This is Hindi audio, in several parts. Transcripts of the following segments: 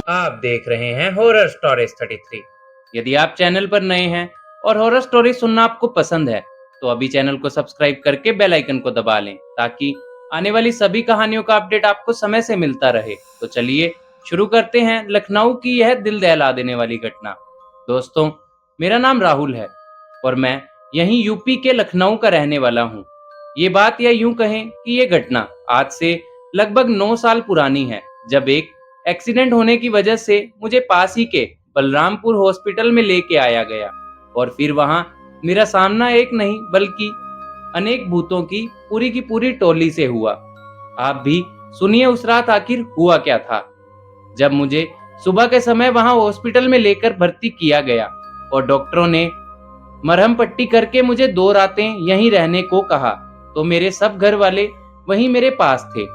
आप देख रहे हैं हॉरर स्टोरीज 33। यदि आप चैनल पर नए हैं और हॉरर स्टोरी सुनना आपको पसंद है तो अभी चैनल को सब्सक्राइब करके बेल आइकन को दबा लें ताकि आने वाली सभी कहानियों का अपडेट आपको समय से मिलता रहे। तो चलिए शुरू करते हैं लखनऊ की यह दिल दहला देने वाली घटना। दोस्तों, मेरा नाम राहुल है और मैं यहीं यूपी के लखनऊ का रहने वाला हूँ। ये बात या यूं कहें कि ये घटना आज से लगभग 9 साल पुरानी है, जब एक एक्सीडेंट होने की वजह से मुझे पास ही के बलरामपुर हॉस्पिटल में लेके आया गया और फिर वहां मेरा सामना एक नहीं बल्कि अनेक भूतों की पूरी टोली से हुआ। आप भी सुनिए उस रात आखिर हुआ क्या था। जब मुझे सुबह के समय वहां हॉस्पिटल में लेकर भर्ती किया गया और डॉक्टरों ने मरहम पट्टी करके मुझे 2 रातें यहीं रहने को कहा, तो मेरे सब घर वाले वहीं मेरे पास थे।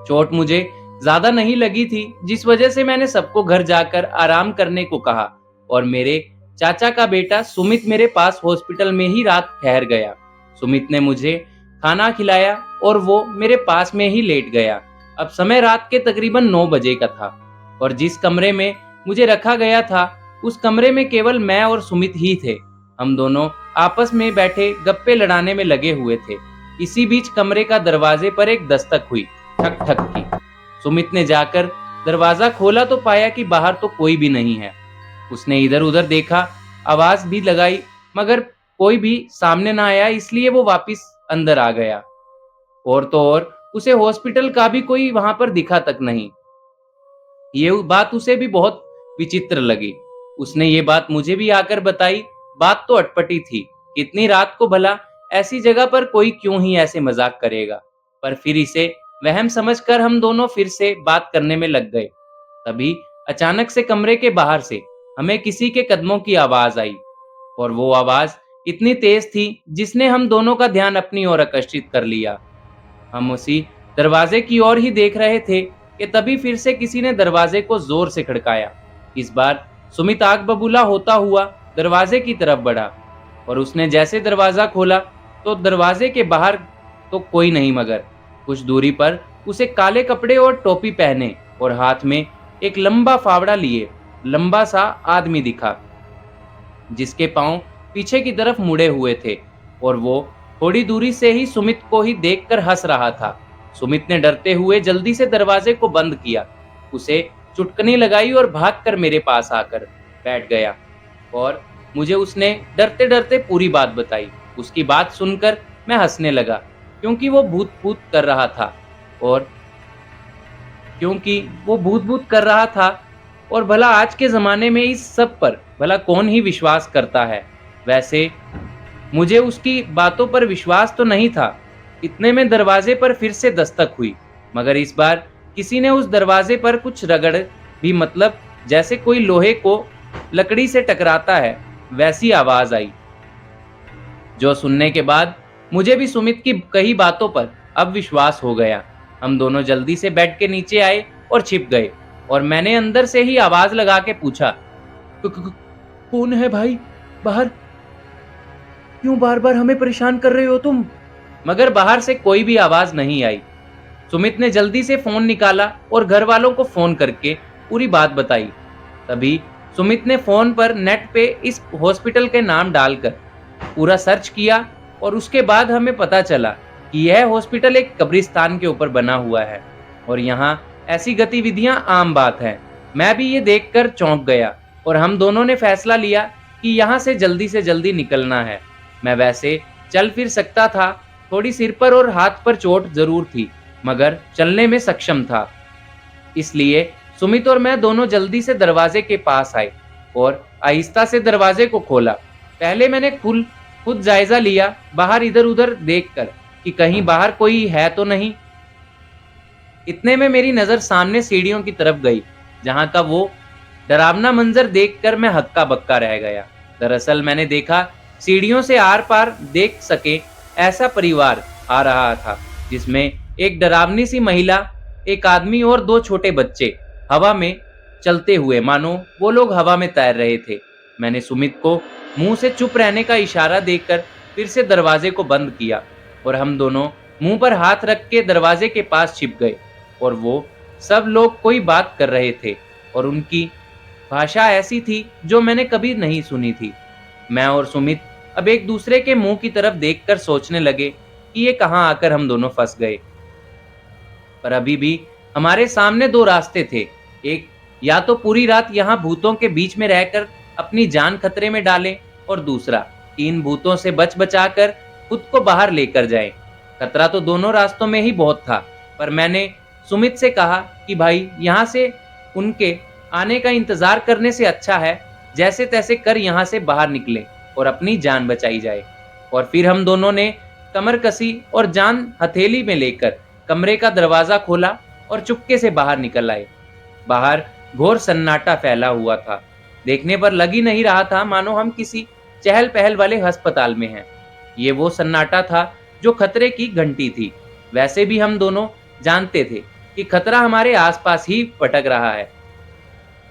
चोट मुझे ज्यादा नहीं लगी थी, जिस वजह से मैंने सबको घर जाकर आराम करने को कहा और मेरे चाचा का बेटा सुमित मेरे पास हॉस्पिटल में ही रात ठहर गया। सुमित ने मुझे खाना खिलाया और वो मेरे पास में ही लेट गया। अब समय रात के तकरीबन 9 बजे का था और जिस कमरे में मुझे रखा गया था उस कमरे में केवल मैं और सुमित ही थे। हम दोनों आपस में बैठे गप्पे लड़ाने में लगे हुए थे। इसी बीच कमरे का दरवाजे पर एक दस्तक हुई, ठक ठक की। सुमित ने जाकर दरवाजा खोला तो पाया कि बाहर तो कोई भी नहीं है। उसने इधर उधर देखा, आवाज भी लगाई, मगर कोई भी सामने ना आया, इसलिए वो वापस अंदर आ गया। और तो और उसे हॉस्पिटल का भी कोई वहां पर दिखा तक नहीं। ये बात उसे भी बहुत विचित्र लगी। उसने ये बात मुझे भी आकर बताई। बात तो अटपटी थी, कितनी रात को भला ऐसी जगह पर कोई क्यों ही ऐसे मजाक करेगा। पर फिर इसे वहम समझकर हम दोनों फिर से बात करने में लग गए। तभी अचानक से कमरे के बाहर से हमें किसी के कदमों की आवाज आई और वो आवाज इतनी तेज थी जिसने हम दोनों का ध्यान अपनी ओर आकर्षित कर लिया। हम उसी दरवाजे की ओर ही देख रहे थे कि तभी फिर से किसी ने दरवाजे को जोर से खड़काया। इस बार सुमित आग बबूला होता हुआ दरवाजे की तरफ बढ़ा और उसने जैसे दरवाजा खोला तो दरवाजे के बाहर तो कोई नहीं, मगर कुछ दूरी पर उसे काले कपड़े और टोपी पहने और हाथ में एक लंबा फावड़ा लिए लंबा सा आदमी दिखा, जिसके पांव पीछे की तरफ मुड़े हुए थे और वो थोड़ी दूरी से ही सुमित को ही देखकर हंस रहा था। सुमित ने डरते हुए जल्दी से दरवाजे को बंद किया, उसे चुटकनी लगाई और भागकर मेरे पास आकर बैठ गया और मुझे उसने डरते डरते पूरी बात बताई। उसकी बात सुनकर मैं हंसने लगा, क्योंकि वो भूत भूत कर रहा था और क्योंकि वो भूत भूत कर रहा था और भला आज के ज़माने में इस सब पर भला कौन ही विश्वास करता है। वैसे मुझे उसकी बातों पर विश्वास तो नहीं था। इतने में दरवाजे पर फिर से दस्तक हुई, मगर इस बार किसी ने उस दरवाजे पर कुछ रगड़ भी, मतलब जैसे कोई लोहे को लकड़ी से टकराता है, वैसी आवाज़ आई, जो सुनने के बाद मुझे भी सुमित की कही बातों पर अब विश्वास हो गया। हम दोनों जल्दी से बेड के नीचे आए और छिप गए और मैंने अंदर से ही आवाज लगा के पूछा, कौन है भाई? बाहर क्यों बार बार हमें परेशान कर रहे हो तुम? मगर बाहर से कोई भी आवाज नहीं आई। सुमित ने जल्दी से फोन निकाला और घर वालों को फोन करके पूरी बात बताई। तभी सुमित ने फोन पर नेट पे इस हॉस्पिटल के नाम डालकर पूरा सर्च किया और उसके बाद हमें पता चला कि यह हॉस्पिटल एक कब्रिस्तान के ऊपर बना हुआ है और यहाँ ऐसी गतिविधियां आम बात है। मैं भी ये देखकर चौंक गया और हम दोनों ने फैसला लिया कि यहाँ से जल्दी निकलना है। मैं वैसे चल फिर सकता था, थोड़ी सिर पर और हाथ पर चोट जरूर थी, मगर चलने में सक्षम था। इसलिए सुमित और मैं दोनों जल्दी से दरवाजे के पास आए और आहिस्ता से दरवाजे को खोला। पहले मैंने खुद जायजा लिया, बाहर इधर उधर देखकर कि कहीं बाहर कोई है तो नहीं। इतने में मेरी नजर सामने सीढ़ियों की तरफ गई, जहां का वो डरावना मंजर देखकर मैं हक्का बक्का रह गया। दरअसल मैंने देखा सीढ़ियों से आर पार देख सके ऐसा परिवार आ रहा था, जिसमें एक डरावनी सी महिला, एक आदमी और 2 छोटे बच्चे हवा में चलते हुए, मानो वो लोग हवा में तैर रहे थे। मैंने सुमित को मुंह से चुप रहने का इशारा देकर फिर से दरवाजे को बंद किया और हम दोनों मुंह पर हाथ रख के दरवाजे के पास छिप गए और वो सब लोग कोई बात कर रहे थे। और उनकी भाषा ऐसी थी जो मैंने कभी नहीं सुनी थी। मैं और सुमित अब एक दूसरे के मुंह की तरफ देखकर सोचने लगे कि ये कहाँ आकर हम दोनों फंस गए। पर अभी भी हमारे सामने दो रास्ते थे। एक, या तो पूरी रात यहाँ भूतों के बीच में रहकर अपनी जान खतरे में डालें, और दूसरा, इन भूतों से बच बचाकर खुद को बाहर लेकर जाएं। खतरा तो दोनों रास्तों में ही बहुत था, पर मैंने सुमित से कहा कि भाई, यहाँ से उनके आने का इंतजार करने से अच्छा है जैसे तैसे कर यहाँ से बाहर निकलें और अपनी जान बचाई जाए। और फिर हम दोनों ने कमर कसी और जान हथेली में लेकर कमरे का दरवाजा खोला और चुपके से बाहर निकल आए। बाहर घोर सन्नाटा फैला हुआ था। देखने पर लग ही नहीं रहा था मानो हम किसी चहल पहल वाले अस्पताल में हैं। ये वो सन्नाटा था जो खतरे की घंटी थी। वैसे भी हम दोनों जानते थे कि खतरा हमारे आसपास ही पटक रहा है,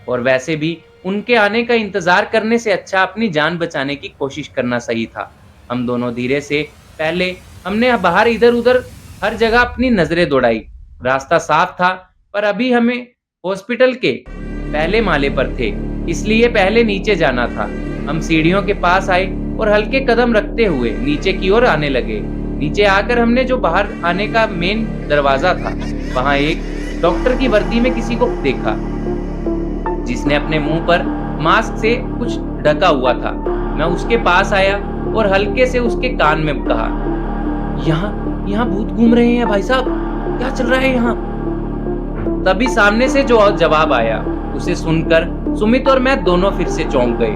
और वैसे भी उनके आने का इंतजार करने से अच्छा अपनी जान बचाने की कोशिश करना सही था। हम दोनों धीरे से, पहले हमने बाहर इधर उधर हर जगह अपनी नजरें दौड़ाई। रास्ता साफ था, पर अभी हमें हॉस्पिटल के पहले माले पर थे, इसलिए पहले नीचे जाना था। हम सीढ़ियों के पास आए और हल्के कदम रखते हुए नीचे की ओर आने लगे। नीचे आकर हमने जो बाहर आने का मेन दरवाजा था, वहां एक डॉक्टर की वर्दी में किसी को देखा, जिसने अपने मुंह पर मास्क से कुछ ढका हुआ था। मैं उसके पास आया और हल्के से उसके कान में कहा, यहाँ यहाँ भूत घूम रहे हैं भाई साहब, क्या चल रहा है यहाँ? तभी सामने से जो जवाब आया, उसे सुनकर सुमित और मैं दोनों फिर से चौंक गए।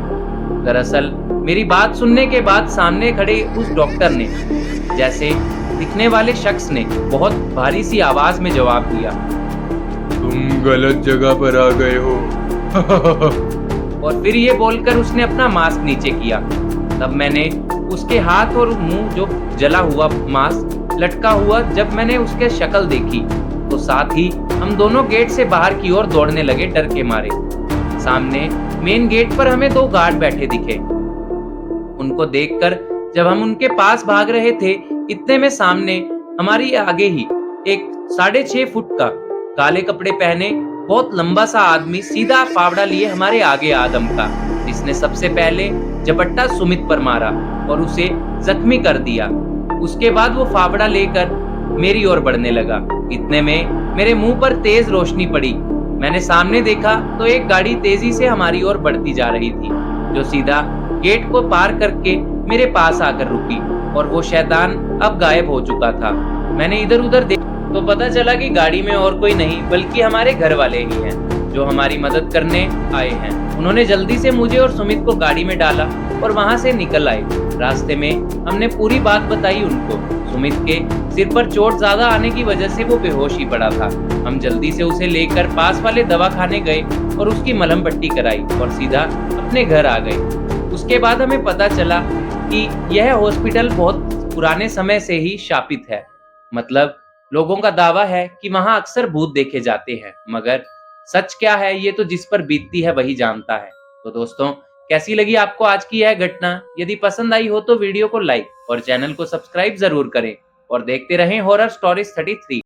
दरअसल मेरी बात सुनने के बाद सामने खड़े उस डॉक्टर ने, जैसे दिखने वाले शख्स ने, बहुत भारी सी आवाज में जवाब दिया, तुम गलत जगह पर आ गए हो। और फिर ये बोलकर उसने अपना मास्क नीचे किया। तब मैंने उसके हाथ और मुंह जो जला हुआ मास्क लटका हुआ जब मैंने उसके शक्ल देखी, तो साथ ही हम दोनों गेट से बाहर की ओर दौड़ने लगे डर के मारे। सामने मेन गेट पर हमें दो गार्ड बैठे दिखे। उनको देखकर जब हम उनके पास भाग रहे थे, इतने में सामने हमारी आगे ही एक 6.5 फुट का काले कपड़े पहने बहुत लंबा सा आदमी सीधा फावड़ा लिए हमारे आगे आ दमका, जिसने सबसे पहले झपट्टा सुमित पर मारा और उसे जख्मी कर दिया। उसके बाद वो फावड़ा लेकर मेरी ओर बढ़ने लगा। इतने में मेरे मुंह पर तेज रोशनी पड़ी। मैंने सामने देखा तो एक गाड़ी तेजी से हमारी ओर बढ़ती जा रही थी, जो सीधा गेट को पार करके मेरे पास आकर रुकी, और वो शैतान अब गायब हो चुका था। मैंने इधर उधर देखा तो पता चला कि गाड़ी में और कोई नहीं बल्कि हमारे घर वाले ही हैं, जो हमारी मदद करने आए हैं। उन्होंने जल्दी से मुझे और सुमित को गाड़ी में डाला और वहां से निकल आए। रास्ते में हमने पूरी बात बताई उनको। सुमित के सिर पर चोट ज्यादा आने की वजह से वो बेहोश ही पड़ा था। हम जल्दी से उसे लेकर पास वाले दवाखाने गए और उसकी मलहम पट्टी कराई और सीधा अपने घर आ गए। उसके बाद हमें पता चला कि यह हॉस्पिटल बहुत पुराने समय से ही शापित है। मतलब लोगों का दावा है कि वहां अक्सर भूत देखे जाते हैं, मगर सच क्या है ये तो जिस पर बीतती है वही जानता है। तो दोस्तों, कैसी लगी आपको आज की यह घटना? यदि पसंद आई हो तो वीडियो को लाइक और चैनल को सब्सक्राइब जरूर करें और देखते रहें हॉरर स्टोरीज 33।